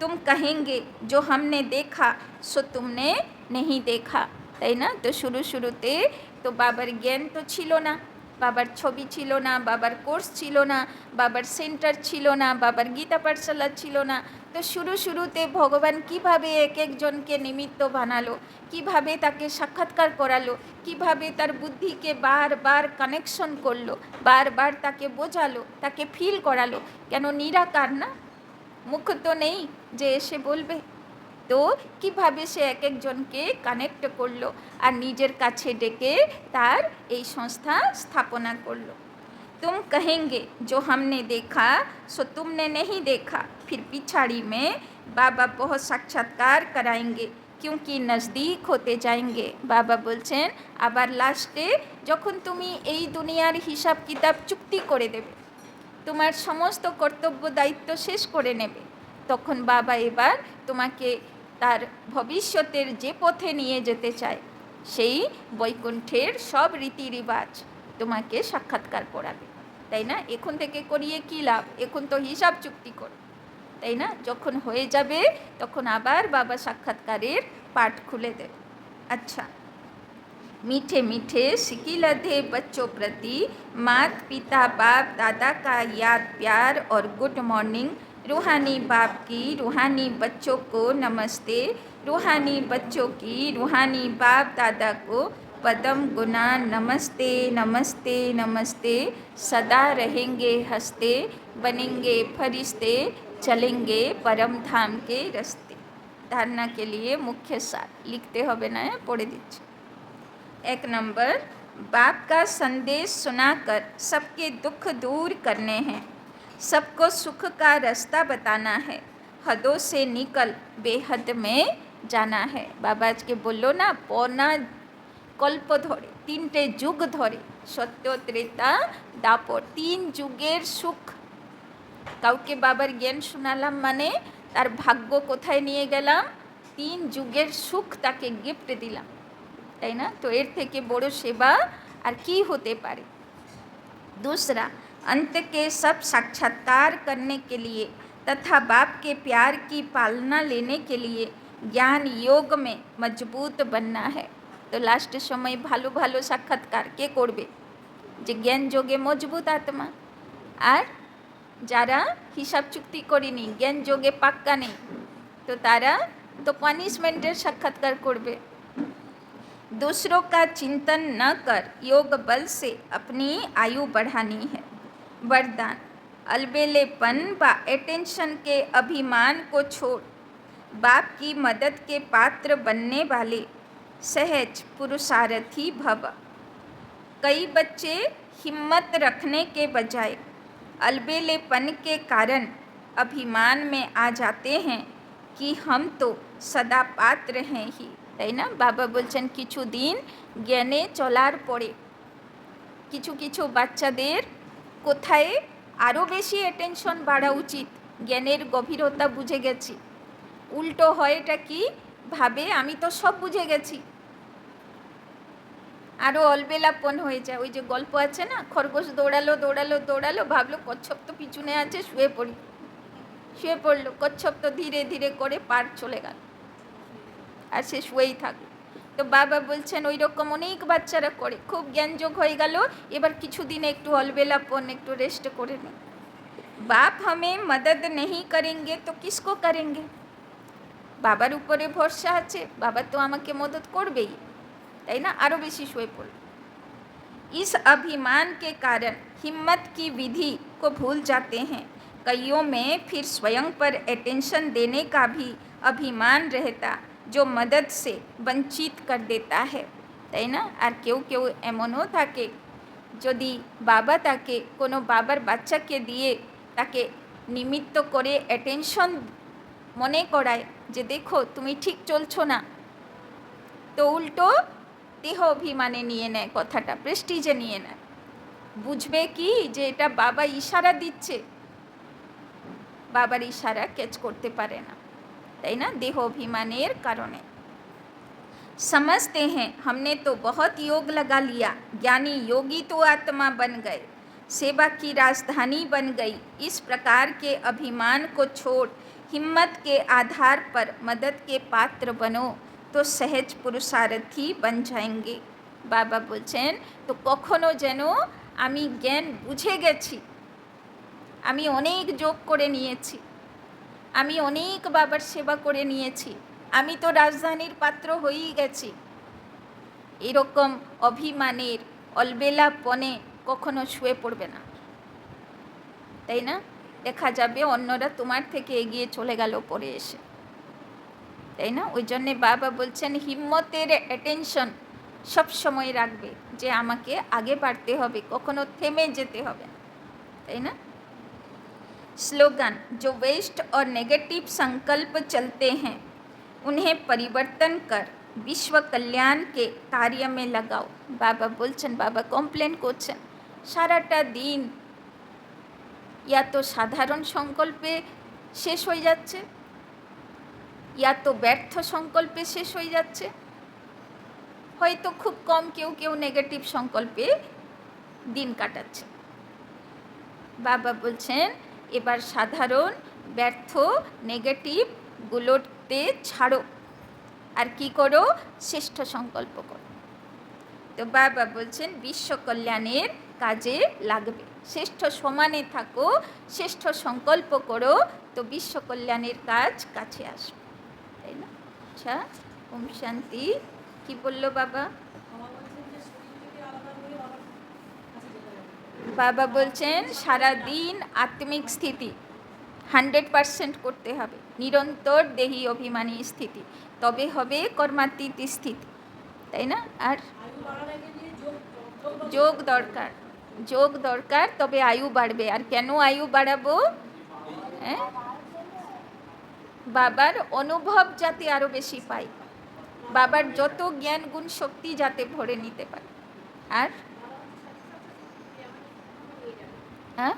तुम कहेंगे जो हमने देखा सो तुमने नहीं देखा, তাই না? তো শুরুতে তো বাবার জ্ঞান তো ছিল না, বাবার ছবি ছিল না, বাবার কোর্স ছিল না, বাবার সেন্টার ছিল না, বাবার গীতা পাঠশালা ছিল না। তো শুরুতে ভগবান কিভাবে এক একজনকে নিমিত্ত বানালো, কিভাবে তাকে সাক্ষাৎকার করালো, কিভাবে তার বুদ্ধিকে বারবার কানেকশন করলো, বারবার তাকে বোঝালো, তাকে ফিল করালো, কেন নিরাকার না, মুখ তো নেই যে এসে বলবে, তো কিভাবে সে এক একজনকে কানেক্ট করলো আর নিজের কাছে ডেকে তার এই সংস্থা স্থাপনা করলো। तुम कहेंगे जो हमने देखा सो तुमने नहीं देखा, फिर पिछाड़ी में बाबा बहुत साक्षात्कार कराएंगे क्योंकि नज़दीक होते जाएंगे। বাবা বলছেন আবার লাস্টে যখন তুমি এই দুনিয়ার হিসাব কিতাব চুক্তি করে দেবে, তোমার সমস্ত কর্তব্য দায়িত্ব শেষ করে নেবে, তখন বাবা এবার তোমাকে তার ভবিষ্যতের যে পথে নিয়ে যেতে চায় সেই বৈকুণ্ঠের সব রীতি রিবাজ তোমাকে সাক্ষাৎকার করাবে, তাই না? এখন থেকে করিয়ে কী লাভ, এখন তো হিসাব চুক্তি করো, তাই না? যখন হয়ে যাবে তখন আবার বাবা সাক্ষাৎকারের পাঠ খুলে দেবে। আচ্ছা, मीठे मीठे सिकिलधे बच्चों प्रति मात पिता बाप दादा का याद प्यार और गुड मॉर्निंग। रूहानी बाप की रूहानी बच्चों को नमस्ते, रूहानी बच्चों की रूहानी बाप दादा को पदम गुना नमस्ते नमस्ते नमस्ते। सदा रहेंगे हंसते, बनेंगे फरिश्ते, चलेंगे परम धाम के रास्ते। धारणा के लिए मुख्य सार लिखते হবে না, পড়ে দিচ্ছি। 1 नंबर, बाप का संदेश सुनाकर सबके दुख दूर करने हैं, सबको सुख का रास्ता बताना है, हदों से निकल बेहद में जाना है। বাবা আজকে বললো না, পনা কল্প ধরে, 3টে যুগ ধরে, সত্য ত্রেতা দাপর, 3 যুগের সুখ। কাউকে বাবার জ্ঞান শোনালাম মানে তার ভাগ্য কোথায় নিয়ে গেলাম, 3 যুগের সুখ তাকে গিফট দিলাম, তাই না? তো এর থেকে বড় সেবা আর কি হতে পারে। दूसरा, अंत के सब साक्षात्कार करने के लिए तथा बाप के प्यार की पालना लेने के लिए ज्ञान योग में मजबूत बनना है। तो लास्ट समय ভালো ভালো সাক্ষাৎকার কে করবে, যে জ্ঞান যোগে মজবুত আত্মা, আর যারা হিসাব চুক্তি করেনি, জ্ঞান যোগে পাক্কা নেই, তো তারা তো পানিশমেন্টের সাক্ষাৎকার করবে। दूसरों का चिंतन न कर योग बल से अपनी आयु बढ़ानी है। वरदान, अलबेलेपन व अटेंशन के अभिमान को छोड़ बाप की मदद के पात्र बनने वाले सहज पुरुषार्थी भव। कई बच्चे हिम्मत रखने के बजाय अलबेलेपन के कारण अभिमान में आ जाते हैं कि हम तो सदा पात्र हैं ही, তাই না? বাবা বলছেন কিছু দিন জ্ঞানে চলার পরে কিছু কিছু বাচ্চাদের কোথায় আরও বেশি অ্যাটেনশন বাড়া উচিত, জ্ঞানের গভীরতা বুঝে গেছি, উল্টো হয় এটা কি, ভাবে আমি তো সব বুঝে গেছি, আরও অলবেলাপন হয়ে যায়। ওই যে গল্প আছে না, খরগোশ দৌড়ালো দৌড়ালো দৌড়ালো, ভাবলো কচ্ছপ তো পিছনে আছে, শুয়ে পড়লো, কচ্ছপ তো ধীরে ধীরে করে পার চলে গেল, আর সে শুয়েই থাকলো। তো বাবা বলছেন ওই রকম অনেক বাচ্চারা করে, খুব জ্ঞানযোগ হয়ে গেল, এবার কিছুদিন একটু অলবেলাপন, একটু রেস্ট করে নিই। বাপ हमें मदद नहीं करेंगे तो किसको करेंगे? বাবার উপরে ভরসা আছে, বাবা তো আমাকে মদত করবেই, তাই না? আরও বেশি শুয়ে পড়ল। इस अभिमान के कारण हिम्मत की विधि को भूल जाते हैं। कईयों में फिर स्वयं पर अटेंशन देने का भी अभिमान रहता जो मदद से वंचित कर देता है, তাই না? আর কেউ কেউ এমনও থাকে, যদি বাবা তাকে কোনো বাবার বাচ্চাকে দিয়ে তাকে নিমিত্ত করে অ্যাটেনশন মনে করায় যে দেখো তুমি ঠিক চলছো না, তো উল্টো দেহ অভিমানে নিয়ে নেয় কথাটা, প্রেস্টিজে নিয়ে নেয়। বুঝবে কি যে এটা বাবা ইশারা দিচ্ছে, বাবার ইশারা ক্যাচ করতে পারে না, তাই না? দেহ অভিমানের কারণে। समझते हैं हमने तो बहुत योग लगा लिया, ज्ञानी योगी तो आत्मा बन गए, सेवा की राजधानी बन गई। इस प्रकार के अभिमान को छोड़ हिम्मत के आधार पर मदद के पात्र बनो तो सहज पुरुषार्थी बन जाएंगे। बाबा बोलছেন তো কখনো যেন আমি জ্ঞান বুঝে গেছি, আমি অনেক যোগ করে নিয়েছি, আমি অনেক বাবার সেবা করে নিয়েছি, আমি তো রাজধানীর পাত্র হয়েই গেছি, এরকম অভিমানের অলবেলাপনে কখনো শুয়ে পড়বে না, তাই না? দেখা যাবে অন্যরা তোমার থেকে এগিয়ে চলে গেল পরে এসে, তাই না? ওই জন্যে বাবা বলছেন হিম্মতের অ্যাটেনশন সব সময় রাখবে যে আমাকে আগে বাড়তে হবে, কখনো থেমে যেতে হবে না, তাই না? स्लोगन जो वेस्ट और नेगेटिव संकल्प चलते हैं उन्हें परिवर्तन कर विश्व कल्याण के कार्य में लगाओ। बाबा बोलছেন, बाबा कमप्लेन করছেন সারাটা দিন या तो সাধারণ সংকল্পে শেষ হয়ে যাচ্ছে, या तो ব্যর্থ সংকল্পে শেষ হয়ে যাচ্ছে, হয়তো খুব কম কেউ কেউ নেগেটিভ সংকল্পে দিন কাটাচ্ছে। বাবা বলছেন এবার সাধারণ ব্যর্থ নেগেটিভগুলোতে ছাড়ো, আর কি করো? শ্রেষ্ঠ সংকল্প করো। তো বাবা বলছেন বিশ্ব কল্যাণের কাজে লাগবে, শ্রেষ্ঠ সমানে থাকো, শ্রেষ্ঠ সংকল্প করো, তো বিশ্ব কল্যাণের কাজ কাছে আসবে, তাই না? আচ্ছা, ওম শান্তি। কি বললো বাবা? বাবা বলছেন সারা দিন আত্মিক স্থিতি 100% করতে হবে, নিরন্তর দেহি অভিমানী স্থিতি, তবে হবে কর্মাতীত স্থিতি, তাই না? আর যোগ দরকার, যোগ দরকার, তবে আয়ু বাড়বে। আর কেন আয়ু বাড়াবো? হ্যাঁ, বাবার অনুভব যাতে আরও বেশি পাই, বাবার যত জ্ঞান গুণ শক্তি যাতে ভরে নিতে পারে। আর হ্যাঁ,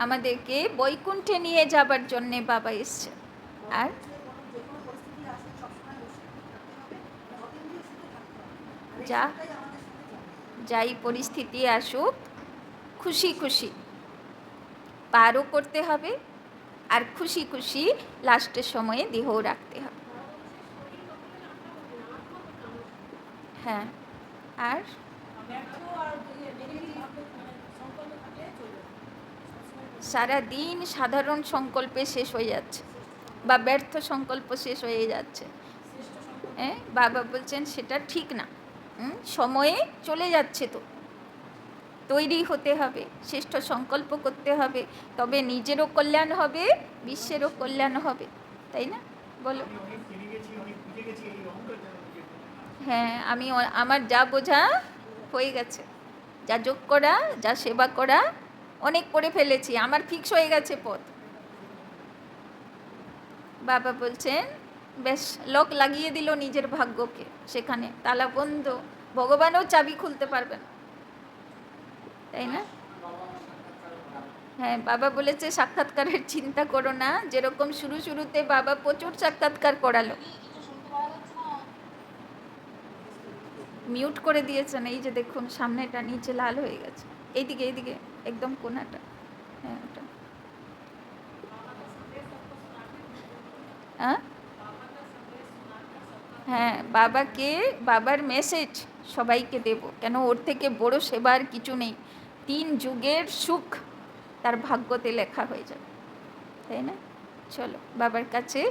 আমাদেরকে বৈকুণ্ঠে নিয়ে যাবার জন্যে বাবা এসছে। আর যাই পরিস্থিতি আসুক খুশি খুশি পারও করতে হবে, আর খুশি খুশি লাস্টের সময়ে দেহও রাখতে হবে। হ্যাঁ, আর সারা দিন সাধারণ সংকল্পে শেষ হয়ে যাচ্ছে বা ব্যর্থ সংকল্প শেষ হয়ে যাচ্ছে। হ্যাঁ, বাবা বলছেন সেটা ঠিক না, সময়ে চলে যাচ্ছে, তো তৈরি হতে হবে, শ্রেষ্ঠ সংকল্প করতে হবে, তবে নিজেরও কল্যাণ হবে, বিশ্বেরও কল্যাণ হবে, তাই না? বলো। হ্যাঁ, আমি আমার যা বোঝা হয়ে গেছে, যা যোগ করা, যা সেবা করা অনেক করে ফেলেছি, আমার ফিক্স হয়ে গেছে পথ। বাবা বলছেন বেশ লক লাগিয়ে দিল নিজের ভাগ্যকে, সেখানে তালা বন্ধ, ভগবানও চাবি খুলতে পারবে না, তাই না? হ্যাঁ, বাবা বলেছে সাক্ষাৎকারের চিন্তা করো না, যেরকম শুরুতে বাবা প্রচুর সাক্ষাৎকার করালো, মিউট করে দিয়েছেন, এই যে দেখুন সামনেটা নিচে লাল হয়ে গেছে, এইদিকে এইদিকে একদম কোনাটা, হ্যাঁ ওটা। হ্যাঁ, হ্যাঁ, বাবার মেসেজ সবাইকে দেব, কেন ওর থেকে বড় সেবার কিছু নেই। 3 যুগের সুখ তার ভাগ্যতে লেখা হয়ে যাবে, তাই না? চলো বাবার কাছে